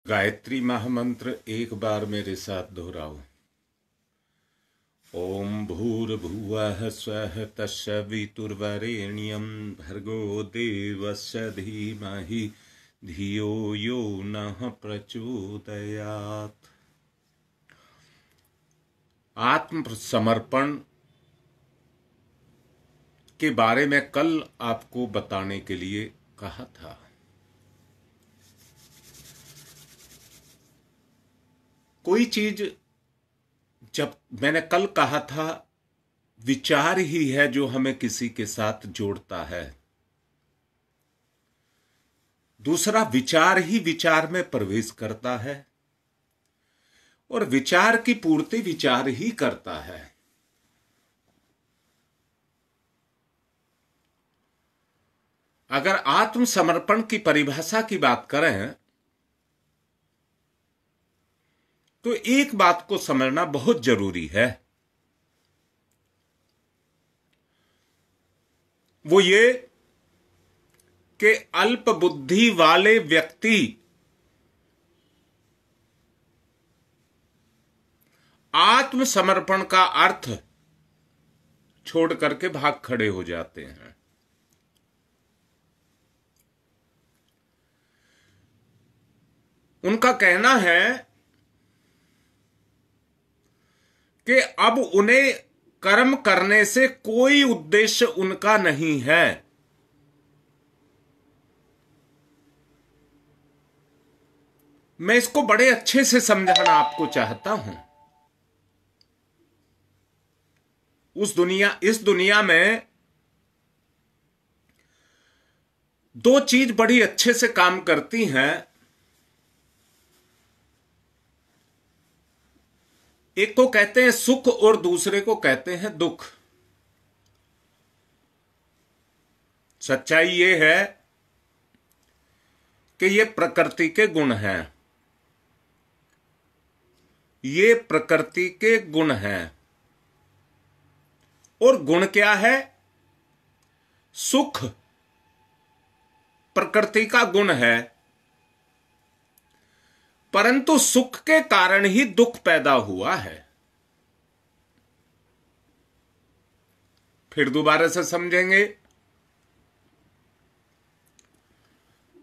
गायत्री महामंत्र एक बार मेरे साथ दोहराओ। ओम भूर्भुवः स्वः तस्सवितुर्वरेण्यं भर्गो देवस्य धीमहि धियो यो नः प्रचोदयात्। आत्मसमर्पण के बारे में कल आपको बताने के लिए कहा था। कोई चीज, जब मैंने कल कहा था, विचार ही है जो हमें किसी के साथ जोड़ता है। दूसरा, विचार ही विचार में प्रवेश करता है और विचार की पूर्ति विचार ही करता है। अगर आत्मसमर्पण की परिभाषा की बात करें तो एक बात को समझना बहुत जरूरी है। वो ये कि अल्प बुद्धि वाले व्यक्ति आत्मसमर्पण का अर्थ छोड़ करके भाग खड़े हो जाते हैं। उनका कहना है कि अब उन्हें कर्म करने से कोई उद्देश्य उनका नहीं है। मैं इसको बड़े अच्छे से समझाना आपको चाहता हूं। इस दुनिया में दो चीज बड़ी अच्छे से काम करती हैं। एक को कहते हैं सुख और दूसरे को कहते हैं दुख। सच्चाई ये है कि ये प्रकृति के गुण हैं। ये प्रकृति के गुण हैं। और गुण क्या है? सुख प्रकृति का गुण है, परंतु सुख के कारण ही दुख पैदा हुआ है। फिर दोबारा से समझेंगे।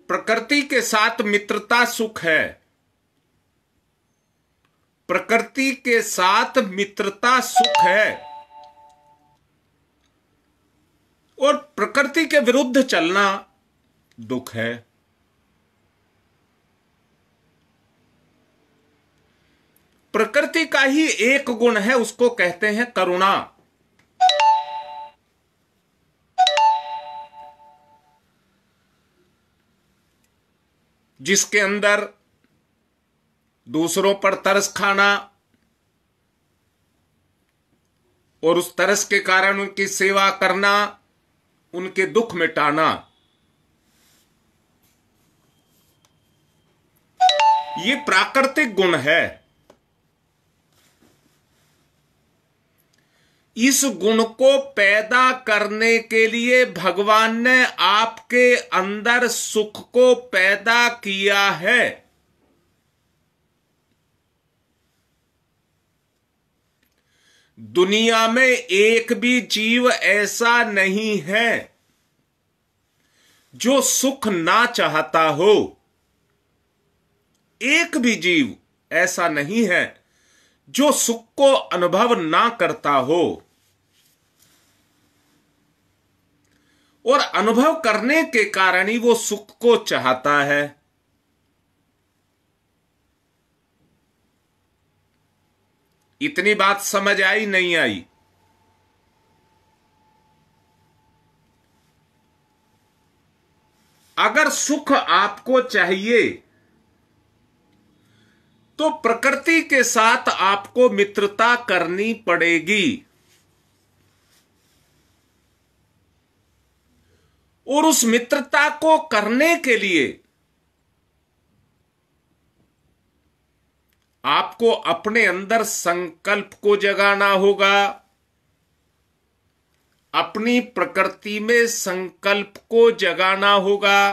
प्रकृति के साथ मित्रता सुख है। प्रकृति के साथ मित्रता सुख है और प्रकृति के विरुद्ध चलना दुख है। प्रकृति का ही एक गुण है, उसको कहते हैं करुणा। जिसके अंदर दूसरों पर तरस खाना और उस तरस के कारण उनकी सेवा करना, उनके दुख मिटाना, ये प्राकृतिक गुण है। इस गुण को पैदा करने के लिए भगवान ने आपके अंदर सुख को पैदा किया है। दुनिया में एक भी जीव ऐसा नहीं है जो सुख ना चाहता हो। एक भी जीव ऐसा नहीं है जो सुख को अनुभव ना करता हो। और अनुभव करने के कारण ही वो सुख को चाहता है। इतनी बात समझ आई नहीं आई? अगर सुख आपको चाहिए तो प्रकृति के साथ आपको मित्रता करनी पड़ेगी। और उस मित्रता को करने के लिए आपको अपने अंदर संकल्प को जगाना होगा। अपनी प्रकृति में संकल्प को जगाना होगा।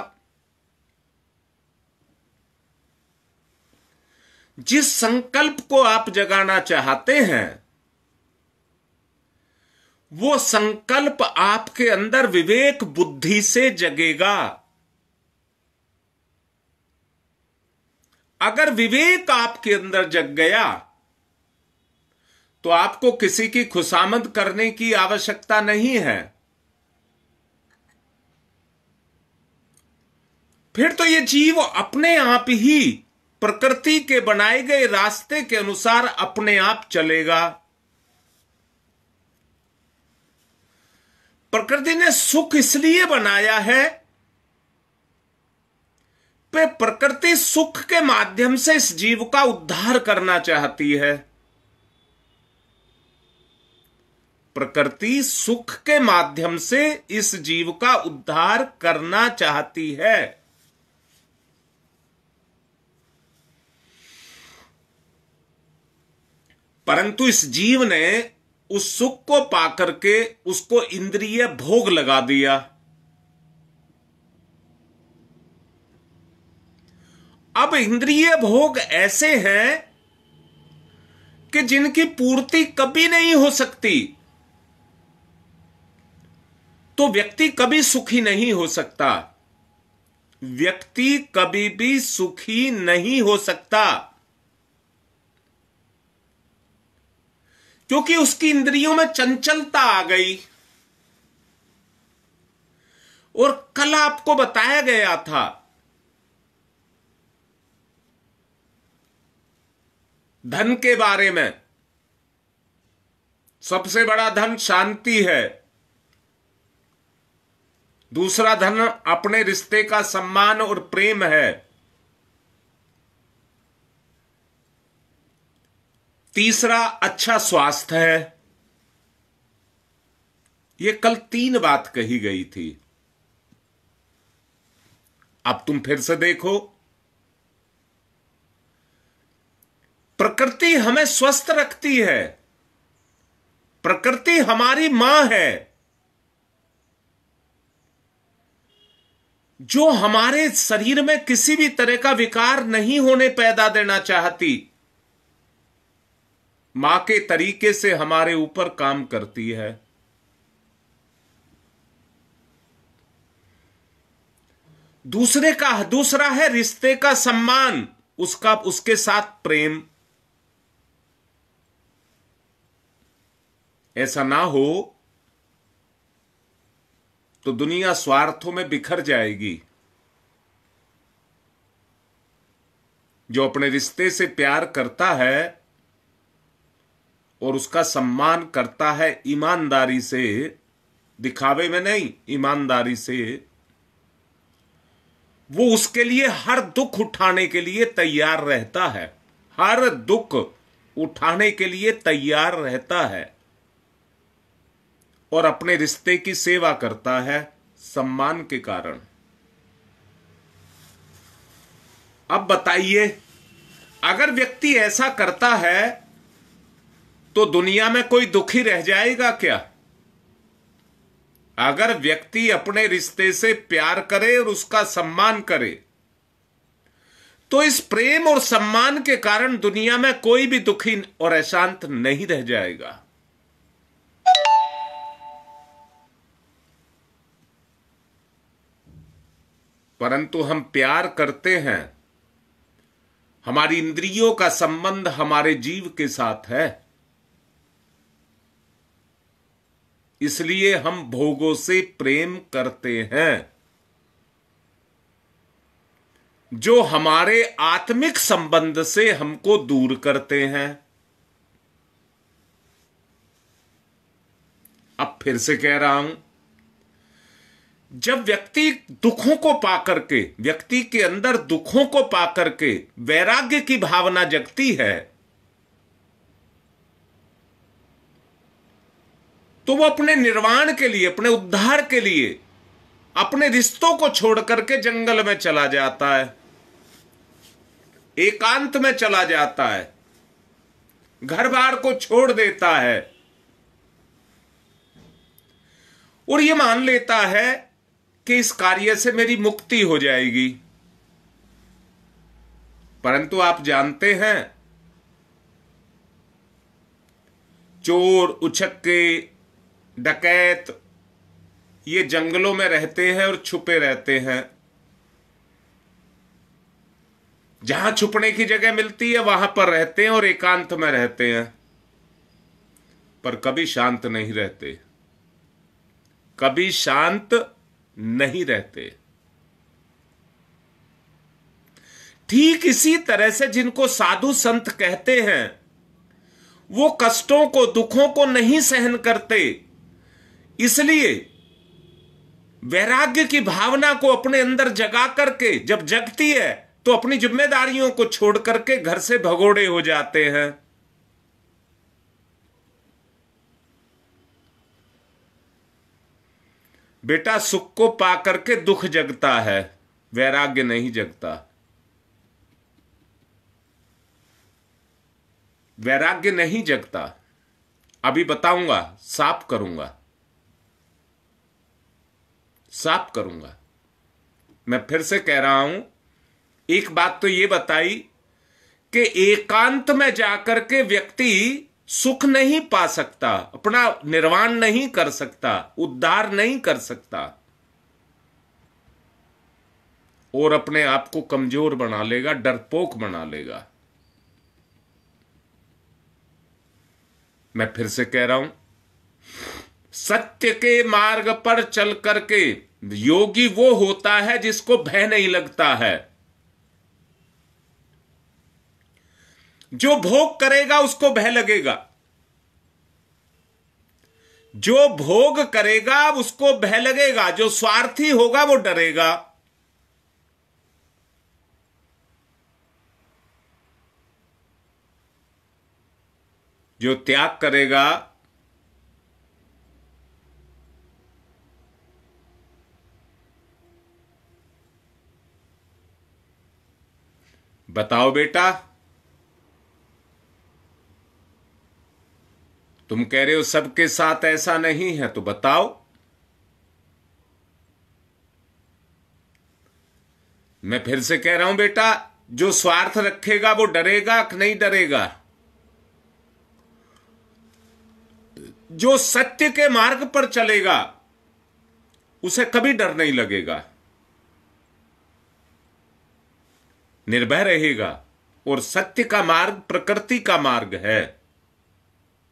जिस संकल्प को आप जगाना चाहते हैं वो संकल्प आपके अंदर विवेक बुद्धि से जगेगा। अगर विवेक आपके अंदर जग गया तो आपको किसी की खुशामद करने की आवश्यकता नहीं है। फिर तो ये जीव अपने आप ही प्रकृति के बनाए गए रास्ते के अनुसार अपने आप चलेगा। प्रकृति ने सुख इसलिए बनाया है कि प्रकृति सुख के माध्यम से इस जीव का उद्धार करना चाहती है। प्रकृति सुख के माध्यम से इस जीव का उद्धार करना चाहती है। परंतु इस जीव ने उस सुख को पाकर के उसको इंद्रिय भोग लगा दिया। अब इंद्रिय भोग ऐसे हैं कि जिनकी पूर्ति कभी नहीं हो सकती, तो व्यक्ति कभी सुखी नहीं हो सकता। व्यक्ति कभी भी सुखी नहीं हो सकता क्योंकि उसकी इंद्रियों में चंचलता आ गई। और कल आपको बताया गया था धन के बारे में। सबसे बड़ा धन शांति है। दूसरा धन अपने रिश्ते का सम्मान और प्रेम है। तीसरा अच्छा स्वास्थ्य है। ये कल 3 बात कही गई थी। अब तुम फिर से देखो, प्रकृति हमें स्वस्थ रखती है। प्रकृति हमारी मां है जो हमारे शरीर में किसी भी तरह का विकार नहीं होने पैदा देना चाहती। मां के तरीके से हमारे ऊपर काम करती है। दूसरा है रिश्ते का सम्मान, उसके साथ प्रेम। ऐसा ना हो तो दुनिया स्वार्थों में बिखर जाएगी। जो अपने रिश्ते से प्यार करता है और उसका सम्मान करता है ईमानदारी से, दिखावे में नहीं, ईमानदारी से, वो उसके लिए हर दुख उठाने के लिए तैयार रहता है। हर दुख उठाने के लिए तैयार रहता है और अपने रिश्ते की सेवा करता है सम्मान के कारण। अब बताइए, अगर व्यक्ति ऐसा करता है तो दुनिया में कोई दुखी रह जाएगा क्या? अगर व्यक्ति अपने रिश्ते से प्यार करे और उसका सम्मान करे तो इस प्रेम और सम्मान के कारण दुनिया में कोई भी दुखी और अशांत नहीं रह जाएगा। परंतु हम प्यार करते हैं, हमारी इंद्रियों का संबंध हमारे जीव के साथ है, इसलिए हम भोगों से प्रेम करते हैं जो हमारे आत्मिक संबंध से हमको दूर करते हैं। अब फिर से कह रहा हूं, जब व्यक्ति दुखों को पाकर के, व्यक्ति के अंदर दुखों को पाकर के वैराग्य की भावना जगती है तो वो अपने निर्वाण के लिए, अपने उद्धार के लिए अपने रिश्तों को छोड़ करके जंगल में चला जाता है, एकांत में चला जाता है, घर बार को छोड़ देता है और ये मान लेता है कि इस कार्य से मेरी मुक्ति हो जाएगी। परंतु आप जानते हैं, चोर, उछक्के, डकैत ये जंगलों में रहते हैं और छुपे रहते हैं। जहां छुपने की जगह मिलती है वहां पर रहते हैं और एकांत में रहते हैं, पर कभी शांत नहीं रहते, कभी शांत नहीं रहते। ठीक इसी तरह से जिनको साधु संत कहते हैं, वो कष्टों को, दुखों को नहीं सहन करते, इसलिए वैराग्य की भावना को अपने अंदर जगा करके जब जगती है तो अपनी जिम्मेदारियों को छोड़ करके घर से भगोड़े हो जाते हैं। बेटा, सुख को पा करके दुख जगता है, वैराग्य नहीं जगता। वैराग्य नहीं जगता। अभी बताऊंगा, साफ करूंगा, साफ करूंगा। मैं फिर से कह रहा हूं, एक बात तो ये बताई कि एकांत में जाकर के व्यक्ति सुख नहीं पा सकता, अपना निर्वाण नहीं कर सकता, उद्धार नहीं कर सकता, और अपने आप को कमजोर बना लेगा, डरपोक बना लेगा। मैं फिर से कह रहा हूं, सत्य के मार्ग पर चल करके योगी वो होता है जिसको भय नहीं लगता है। जो भोग करेगा उसको भय लगेगा, जो भोग करेगा उसको भय लगेगा, जो स्वार्थी होगा वो डरेगा। जो त्याग करेगा बताओ बेटा, तुम कह रहे हो सबके साथ ऐसा नहीं है, तो बताओ। मैं फिर से कह रहा हूं बेटा, जो स्वार्थ रखेगा वो डरेगा कि नहीं डरेगा? जो सत्य के मार्ग पर चलेगा उसे कभी डर नहीं लगेगा, निर्भय रहेगा। और सत्य का मार्ग प्रकृति का मार्ग है,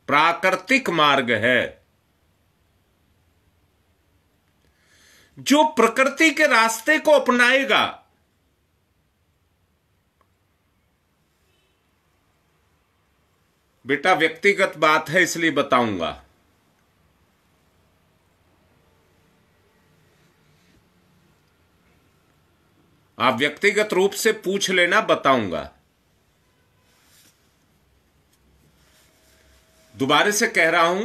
प्राकृतिक मार्ग है। जो प्रकृति के रास्ते को अपनाएगा, बेटा व्यक्तिगत बात है इसलिए बताऊंगा, आप व्यक्तिगत रूप से पूछ लेना, बताऊंगा। दोबारा से कह रहा हूं,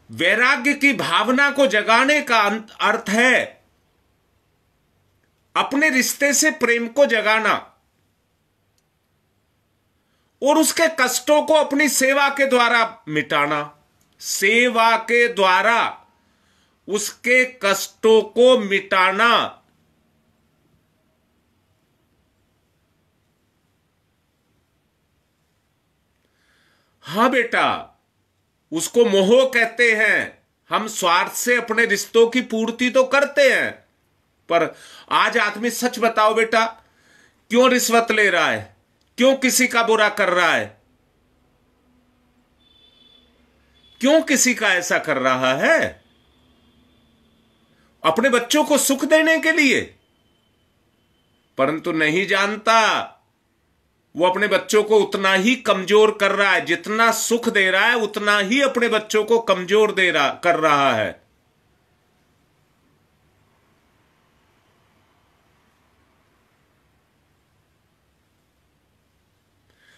वैराग्य की भावना को जगाने का अर्थ है अपने रिश्ते से प्रेम को जगाना और उसके कष्टों को अपनी सेवा के द्वारा मिटाना। सेवा के द्वारा उसके कष्टों को मिटाना। हां बेटा, उसको मोह कहते हैं। हम स्वार्थ से अपने रिश्तों की पूर्ति तो करते हैं, पर आज आदमी सच बताओ बेटा, क्यों रिश्वत ले रहा है, क्यों किसी का बुरा कर रहा है, क्यों किसी का ऐसा कर रहा है? अपने बच्चों को सुख देने के लिए, परंतु नहीं जानता वो अपने बच्चों को उतना ही कमजोर कर रहा है। जितना सुख दे रहा है उतना ही अपने बच्चों को कमजोर कर रहा है।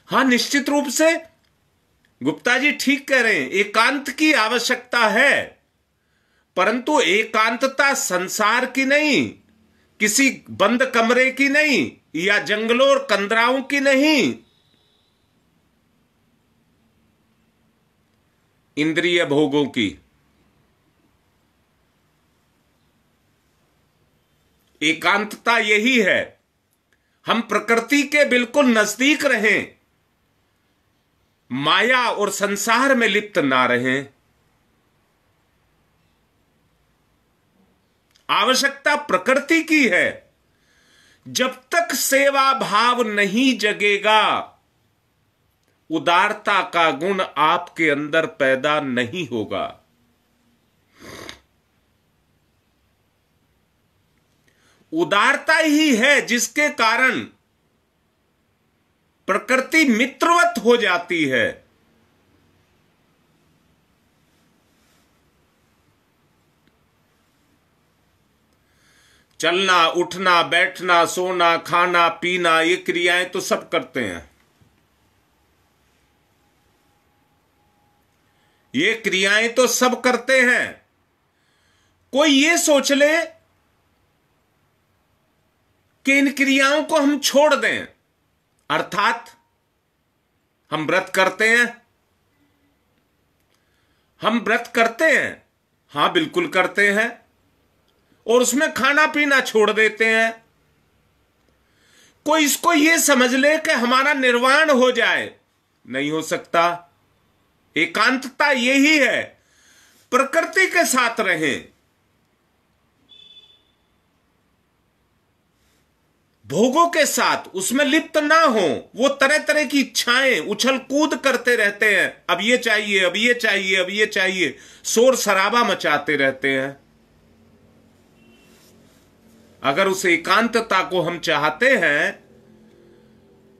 हां, निश्चित रूप से गुप्ता जी ठीक कह रहे हैं, एकांत की आवश्यकता है, परंतु एकांतता संसार की नहीं, किसी बंद कमरे की नहीं, या जंगलों और कंदराओं की नहीं, इंद्रिय भोगों की। एकांतता यही है। हम प्रकृति के बिल्कुल नजदीक रहें, माया और संसार में लिप्त ना रहें। आवश्यकता प्रकृति की है। जब तक सेवा भाव नहीं जगेगा, उदारता का गुण आपके अंदर पैदा नहीं होगा। उदारता ही है जिसके कारण प्रकृति मित्रवत हो जाती है। चलना, उठना, बैठना, सोना, खाना, पीना, ये क्रियाएं तो सब करते हैं। ये क्रियाएं तो सब करते हैं। कोई ये सोच ले कि इन क्रियाओं को हम छोड़ दें, अर्थात हम व्रत करते हैं। हम व्रत करते हैं, हां बिल्कुल करते हैं, और उसमें खाना पीना छोड़ देते हैं। कोई इसको यह समझ ले कि हमारा निर्वाण हो जाए, नहीं हो सकता। एकांतता यही है, प्रकृति के साथ रहें, भोगों के साथ उसमें लिप्त ना हो। वो तरह तरह की इच्छाएं उछल कूद करते रहते हैं, अब ये चाहिए, अब ये चाहिए, अब ये चाहिए, शोर शराबा मचाते रहते हैं। अगर उस एकांतता को हम चाहते हैं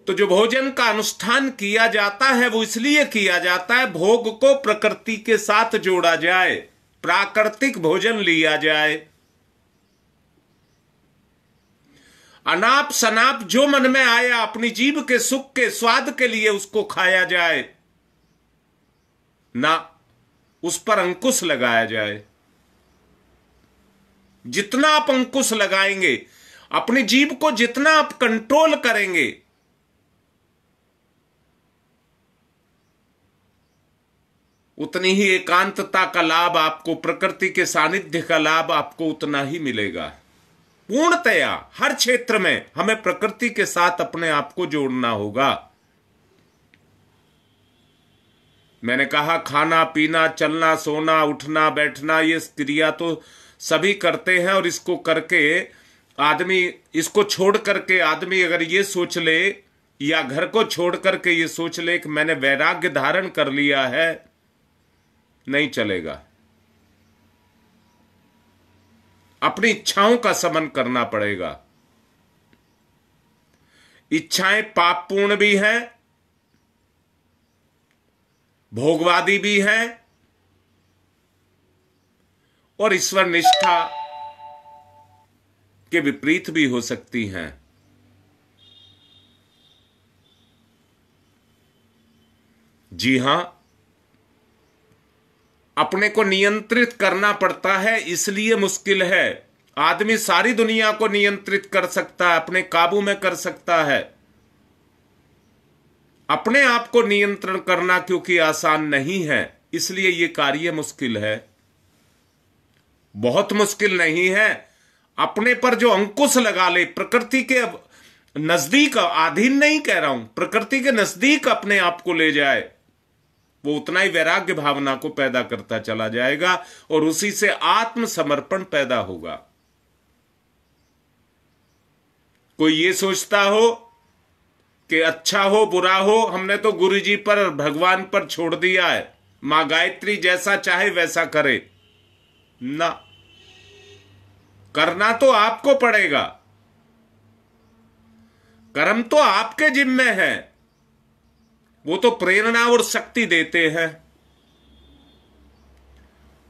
तो जो भोजन का अनुष्ठान किया जाता है वो इसलिए किया जाता है भोग को प्रकृति के साथ जोड़ा जाए, प्राकृतिक भोजन लिया जाए। अनाप शनाप जो मन में आया अपनी जीभ के सुख के स्वाद के लिए उसको खाया जाए ना, उस पर अंकुश लगाया जाए। जितना आप अंकुश लगाएंगे, अपनी जीभ को जितना आप कंट्रोल करेंगे, उतनी ही एकांतता का लाभ आपको, प्रकृति के सानिध्य का लाभ आपको उतना ही मिलेगा। पूर्णतया हर क्षेत्र में हमें प्रकृति के साथ अपने आप को जोड़ना होगा। मैंने कहा खाना पीना, चलना, सोना, उठना, बैठना, ये क्रिया तो सभी करते हैं, और इसको करके आदमी, इसको छोड़ करके आदमी अगर ये सोच ले, या घर को छोड़ करके ये सोच ले कि मैंने वैराग्य धारण कर लिया है, नहीं चलेगा। अपनी इच्छाओं का समन करना पड़ेगा। इच्छाएं पापपूर्ण भी हैं, भोगवादी भी हैं, और ईश्वर निष्ठा के विपरीत भी हो सकती हैं। जी हां, अपने को नियंत्रित करना पड़ता है, इसलिए मुश्किल है। आदमी सारी दुनिया को नियंत्रित कर सकता है, अपने काबू में कर सकता है। अपने आप को नियंत्रण करना क्योंकि आसान नहीं है, इसलिए यह कार्य मुश्किल है। बहुत मुश्किल नहीं है। अपने पर जो अंकुश लगा ले, प्रकृति के नजदीक, अधीन नहीं कह रहा हूं, प्रकृति के नजदीक अपने आप को ले जाए, वो उतना ही वैराग्य भावना को पैदा करता चला जाएगा, और उसी से आत्मसमर्पण पैदा होगा। कोई ये सोचता हो कि अच्छा हो बुरा हो, हमने तो गुरु जी पर, भगवान पर छोड़ दिया है, मां गायत्री जैसा चाहे वैसा करे, ना, करना तो आपको पड़ेगा। कर्म तो आपके जिम्मे है, वो तो प्रेरणा और शक्ति देते हैं,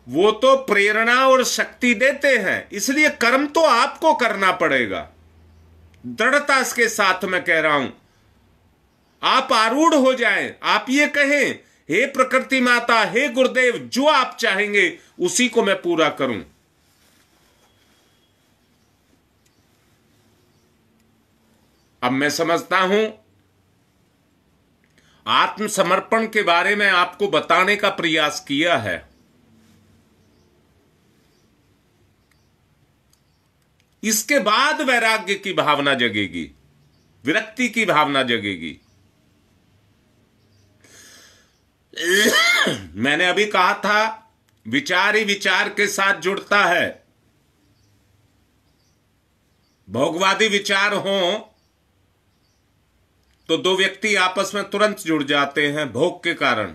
वो तो प्रेरणा और शक्ति देते हैं, इसलिए कर्म तो आपको करना पड़ेगा। दृढ़ता के साथ मैं कह रहा हूं, आप आरूढ़ हो जाएं, आप ये कहें, हे प्रकृति माता, हे गुरुदेव, जो आप चाहेंगे उसी को मैं पूरा करूं। अब मैं समझता हूं, आत्मसमर्पण के बारे में आपको बताने का प्रयास किया है। इसके बाद वैराग्य की भावना जगेगी। विरक्ति की भावना जगेगी। मैंने अभी कहा था विचार ही विचार के साथ जुड़ता है। भोगवादी विचार हो तो दो व्यक्ति आपस में तुरंत जुड़ जाते हैं, भोग के कारण,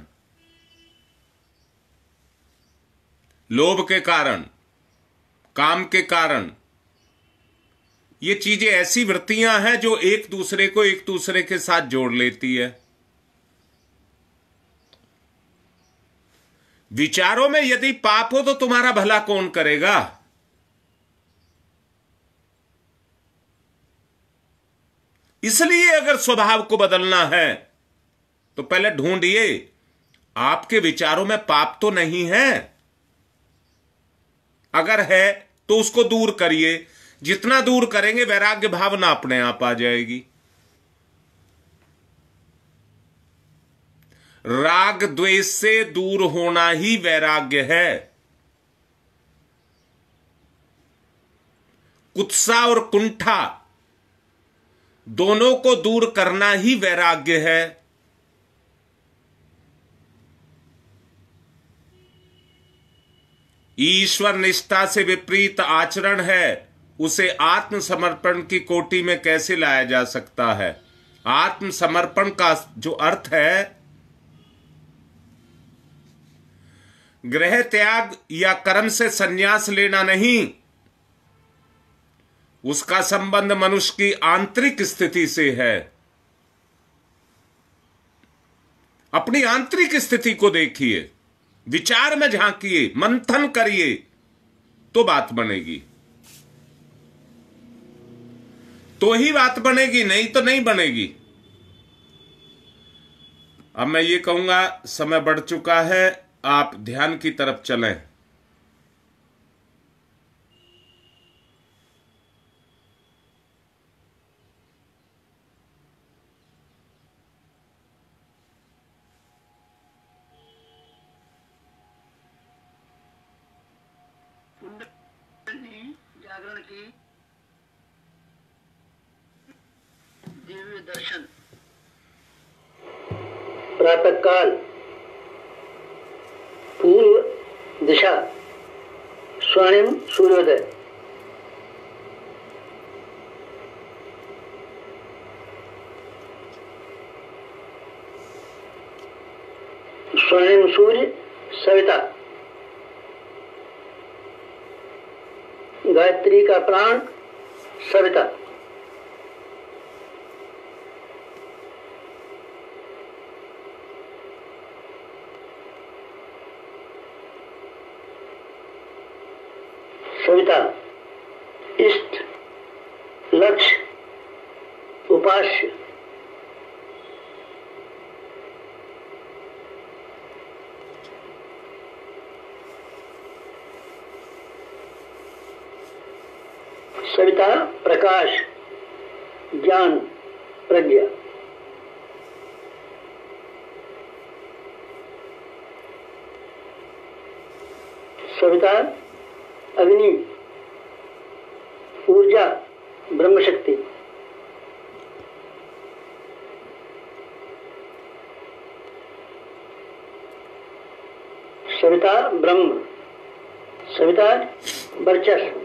लोभ के कारण, काम के कारण। ये चीजें ऐसी वृत्तियां हैं जो एक दूसरे को एक दूसरे के साथ जोड़ लेती है। विचारों में यदि पाप हो तो तुम्हारा भला कौन करेगा? इसलिए अगर स्वभाव को बदलना है तो पहले ढूंढिए आपके विचारों में पाप तो नहीं है। अगर है तो उसको दूर करिए। जितना दूर करेंगे वैराग्य भावना अपने आप आ जाएगी। राग द्वेष से दूर होना ही वैराग्य है। कुत्सा और कुंठा दोनों को दूर करना ही वैराग्य है। ईश्वर निष्ठा से विपरीत आचरण है, उसे आत्मसमर्पण की कोटि में कैसे लाया जा सकता है? आत्मसमर्पण का जो अर्थ है गृह त्याग या कर्म से संन्यास लेना नहीं, उसका संबंध मनुष्य की आंतरिक स्थिति से है। अपनी आंतरिक स्थिति को देखिए, विचार में झांकिए, मंथन करिए, तो बात बनेगी। तो ही बात बनेगी, नहीं तो नहीं बनेगी। अब मैं ये कहूंगा समय बढ़ चुका है, आप ध्यान की तरफ चलें। जागरण की दिव्य दर्शन। प्रातः काल पूर्व दिशा, स्वर्णिम सूर्योदय। स्वर्णिम सूर्य सविता, गायत्री का प्राण सविता। सविता इष्ट, लक्ष्य, उपास्य। सविता प्रकाश, ज्ञान, प्रज्ञा। सविता अग्नि, ऊर्जा, ब्रह्म शक्ति। सविता ब्रह्म, सविता वर्चस्व,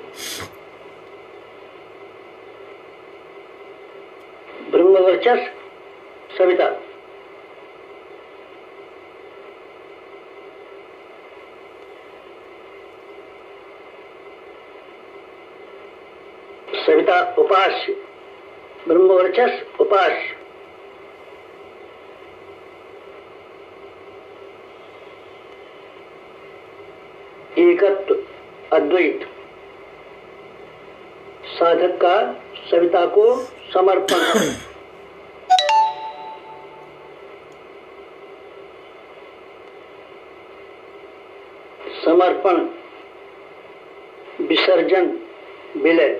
ब्रह्म वर्चस्व सविता। सविता उपास्य, ब्रह्म वर्चस्व उपास्य। एकत्व, अद्वैत। साधक का सविता को समर्पण। समर्पण, विसर्जन, विलय।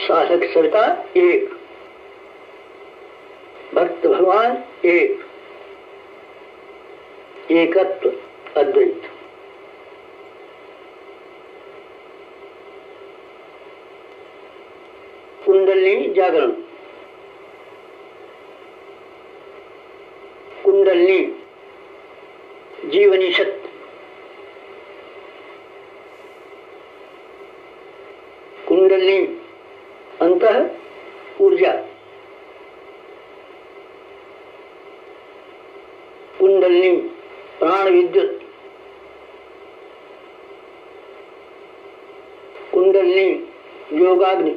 साधक सविता एक, भक्त भगवान एक। एकत्व, अद्वैत। कुंडलिनी जागरण। कुंडलिनी जीवनी शक्ति। कुंडलिनी अंतः ऊर्जा। कुंडलिनी प्राण विद्युत। कुंडलिनी योगाग्नि।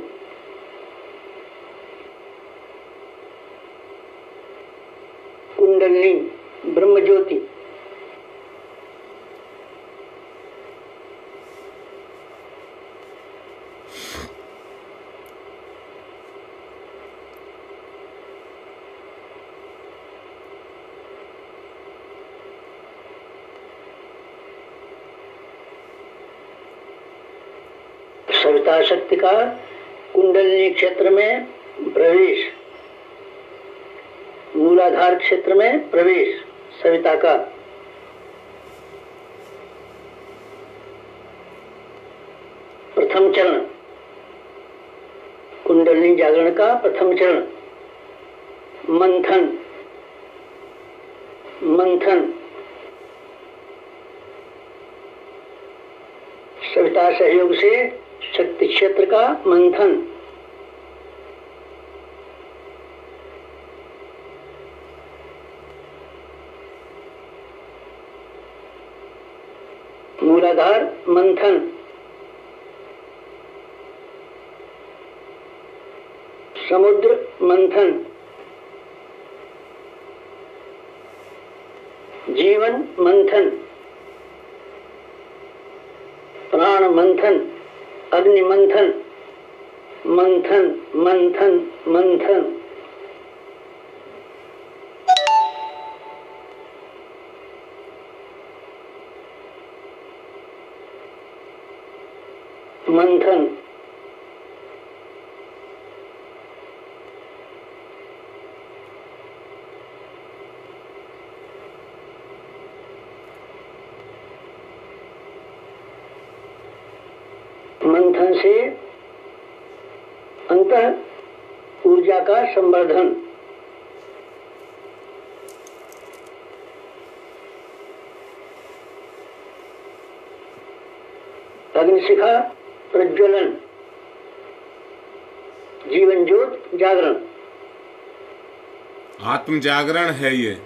कुंडलिनी ब्रह्म ज्योति। सविता शक्ति का कुंडलिनी क्षेत्र में प्रवेश, मूलाधार क्षेत्र में प्रवेश सविता का। प्रथम चरण कुंडलिनी जागरण का प्रथम चरण मंथन। मंथन सविता सहयोग से शक्ति क्षेत्र का मंथन। मूलाधार मंथन। समुद्र मंथन। जीवन मंथन। प्राण मंथन। अग्नि मंथन। मंथन मंथन मंथन। मंथन। मंथन से अंतः ऊर्जा का संवर्धन। अग्निशिखा प्रज्वलन। जीवन ज्योत जागरण। आत्म जागरण है ये।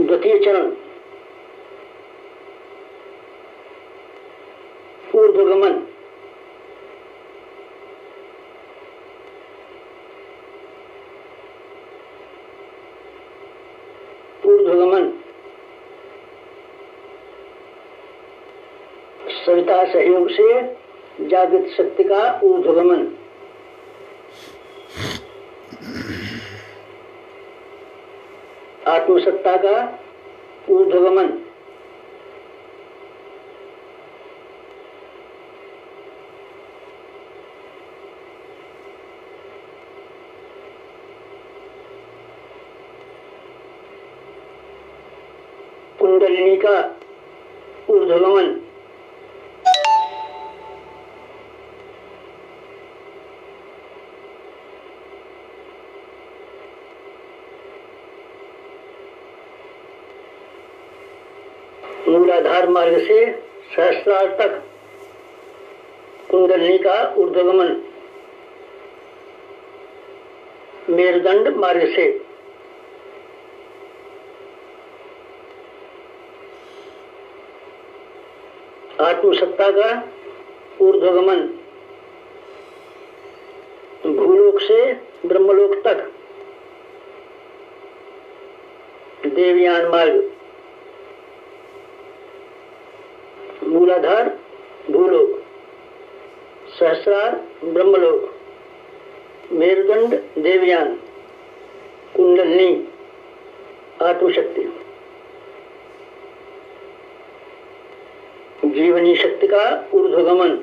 द्वितीय चरण ऊर्ध्वगमन। ऊर्ध्वगमन सविता सहयोग से जागृत शक्ति का ऊर्ध्वगमन। आत्मसत्ता का ऊर्ध्वगमन। कुंडलिनी का ऊर्ध्वगमन। मूलाधार मार्ग से सहस्रार तक कुंडलिनी का ऊर्ध्वगमन। मेरुदंड मार्ग से आत्मसत्ता का ऊर्ध्वगमन। भूलोक से ब्रह्मलोक तक देवयान मार्ग। मूलाधार भूलोक, सहस्रार ब्रह्मलोक, मेरुदंड देवयान, कुंडलिनी आत्मशक्ति। जीवनी शक्ति का ऊर्ध्वगमन।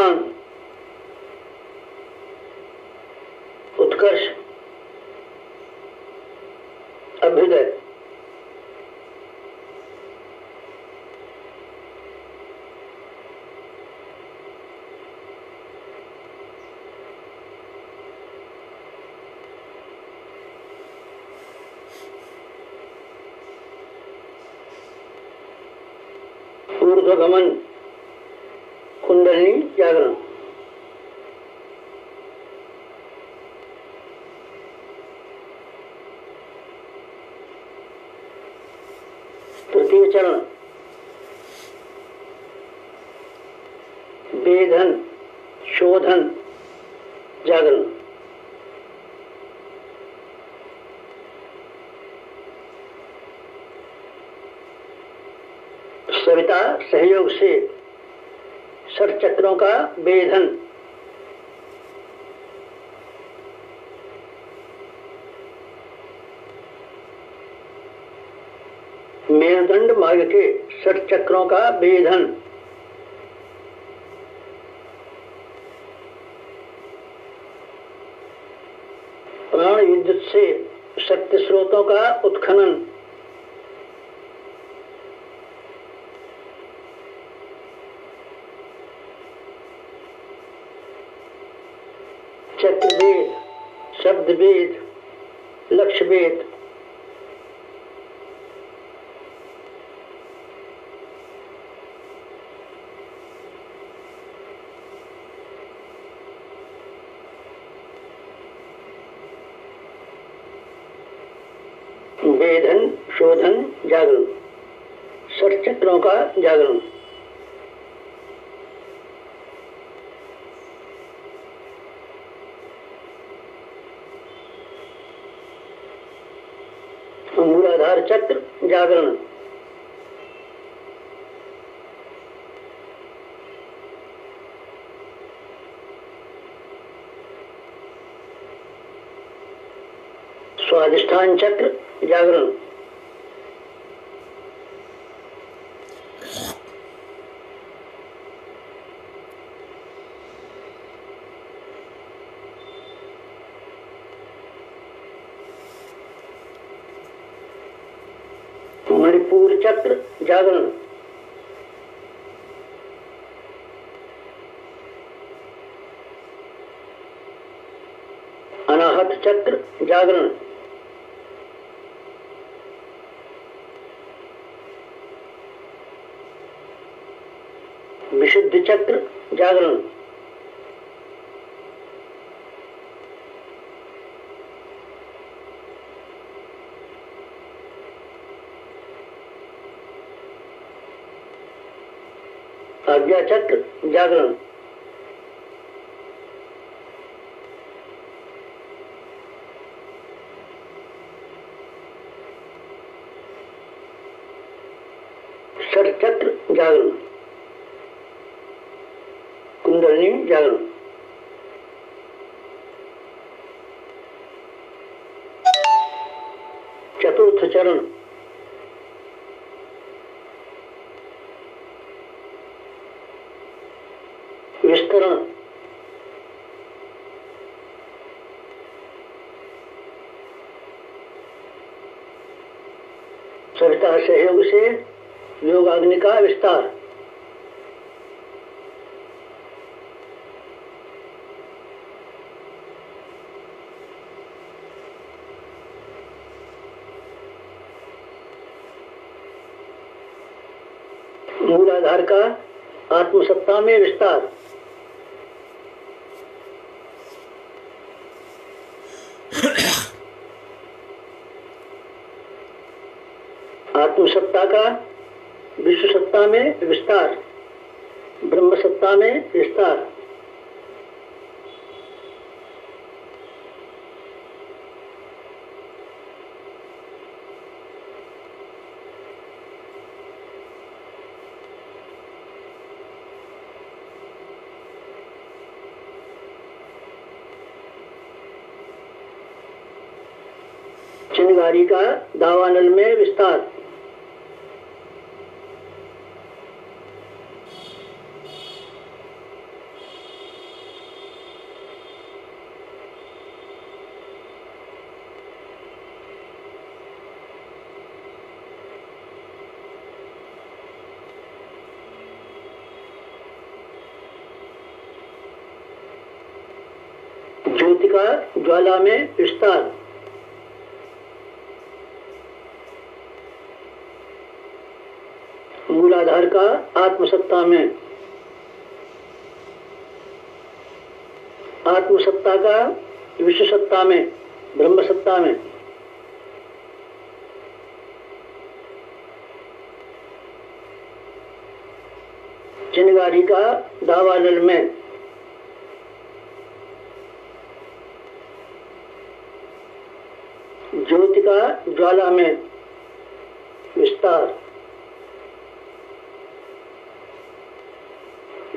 कल्याण, उत्कर्ष, अभ्युदय। ऊर्ध्वगमन, कुंडलिनी जागरण। तृतीय चरण, वेधन, शोधन, जागरण। सविता सहयोग से षट चक्रों का वेधन। मेरुदंड मार्ग के षट चक्रों का वेधन। प्राण विद्युत से शक्ति स्रोतों का उत्खनन। चक्रवेद, शब्दवेद, लक्ष्यवेद। वेधन, शोधन, जागरण, षट चक्रों का जागरण। मूलाधार चक्र जागरण। स्वाधिष्ठान चक्र जागरण। मणिपुर चक्र जागरण। अनाहत चक्र जागरण। विशुद्ध चक्र जागरण। आज्ञा चक्र जागरण। षट चक्र जागरण। कुंडलिनी जागरण। चतुर्थ चरण, विस्तरण। सविता सहयोग से योगाग्नि का विस्तार। मूलाधार का आत्मसत्ता में विस्तार। आत्मसत्ता का विश्व सत्ता में विस्तार, ब्रह्म सत्ता में विस्तार। चिंगारी का दावानल में विस्तार। ज्योति का ज्वाला में विस्तार, मूलाधार का आत्मसत्ता में, आत्मसत्ता का विश्व सत्ता में, ब्रह्म सत्ता में, चिनगारी का दावानल में, ज्योति का ज्वाला में विस्तार,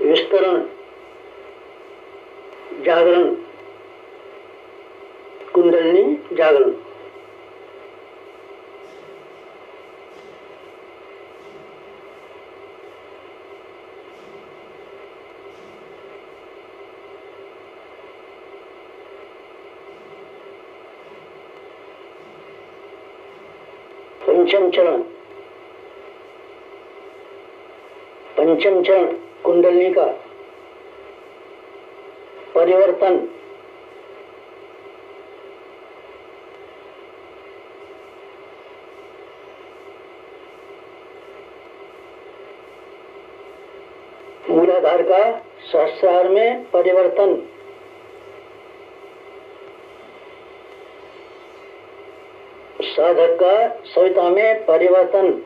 विस्तरण, जागरण, कुंडलिनी जागरण। पंचम चरण, पंचम चरण कुंडलिनी का परिवर्तन, मूलाधार का सहस्रार में परिवर्तन, साधक का सविता में परिवर्तन,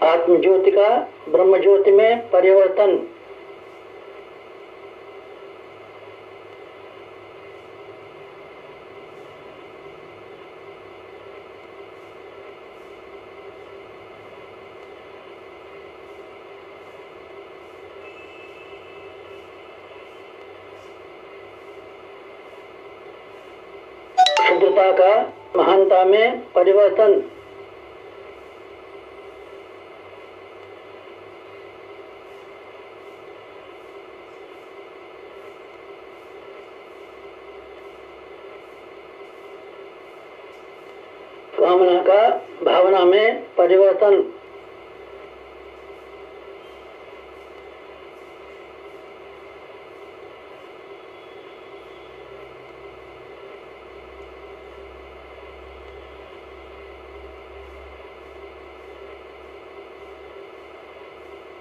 आत्म ज्योति का ब्रह्म ज्योति में परिवर्तन, शुद्धता का महानता में परिवर्तन, कामना का भावना में परिवर्तन,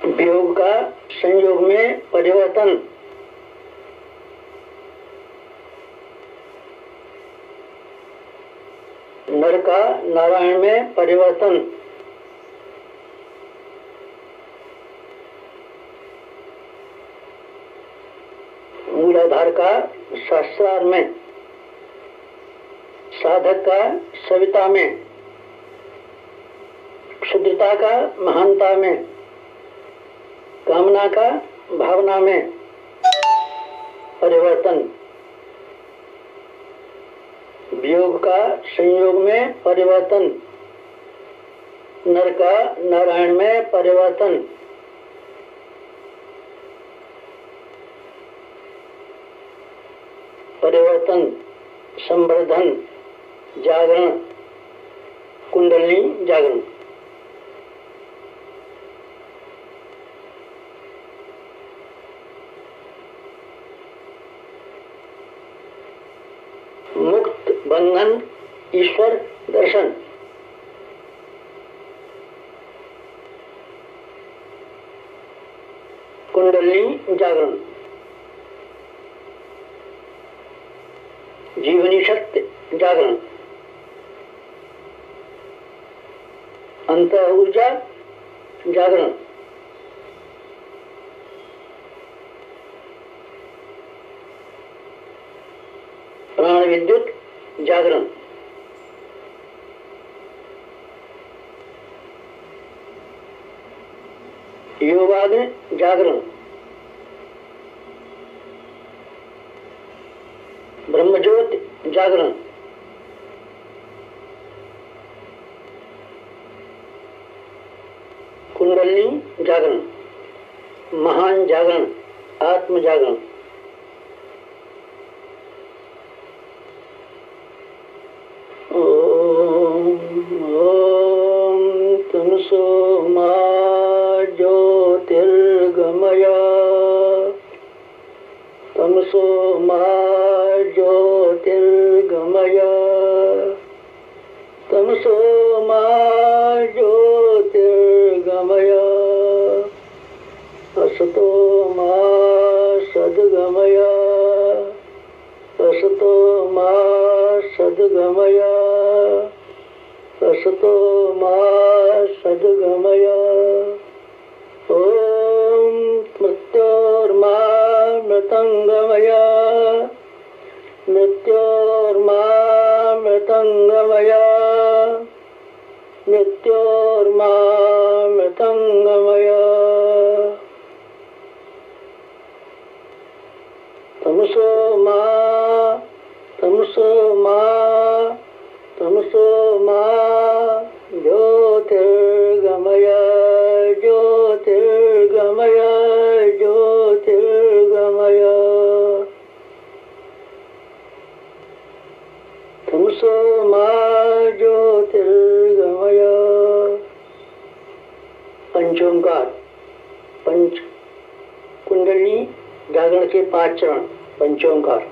वियोग का संयोग में परिवर्तन, नर का नारायण में परिवर्तन, मूलाधार का सहस्रार में, साधक का सविता में, शुद्धता का महानता में, कामना का भावना में परिवर्तन, वियोग का संयोग में परिवर्तन, नर का नारायण में परिवर्तन, परिवर्तन, संवर्धन, जागरण, कुंडलिनी जागरण। मुक्त बंधन ईश्वर दर्शन, कुंडलिनी जागरण, जीवनी शक्ति जागरण, अंत ऊर्जा जागरण, प्राण विद्युत जागरण, योगाग्नि जागरण, ब्रह्मज्योति जागरण, कुंडलिनी जागरण, महान जागरण, आत्म जागरण। ओम तमसो मा ज्योतिर्गमय असतो मा सद्गमय असतो मा सद्गमय असतो मा सद्गमय ओम मृत्योर्मा मृतंगमय मृत्योर्मा मृतंगमय मृत्योर्मा मृतंगमय तमसो मा तमसो मा तमसो मा ज्योतिर्गमय ज्योतिर्गमय ज्योतिर्गमय तमसो मा ज्योतिर्गमय। पंचोंकार पंच कुंडली जागरण के 5 चरण पंचोंकार।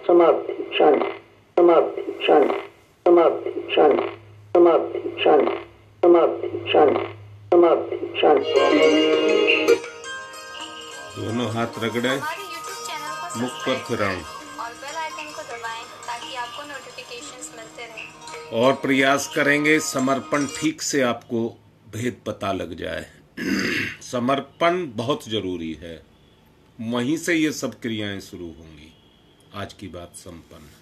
समाप्ति शांति समाप्ति शांति समाप्ति शांति समाप्ति शांति समाप्ति शांति समाप्ति शांति। दोनों हाथ रगड़े, हमारे YouTube चैनल को मुख पर फिराएं और बेल आइकन को दबाएं ताकि आपको नोटिफिकेशंस मिलते रहें। और प्रयास करेंगे समर्पण ठीक से आपको भेद पता लग जाए। समर्पण बहुत जरूरी है, वहीं से ये सब क्रियाएं शुरू होंगी। आज की बात संपन्न।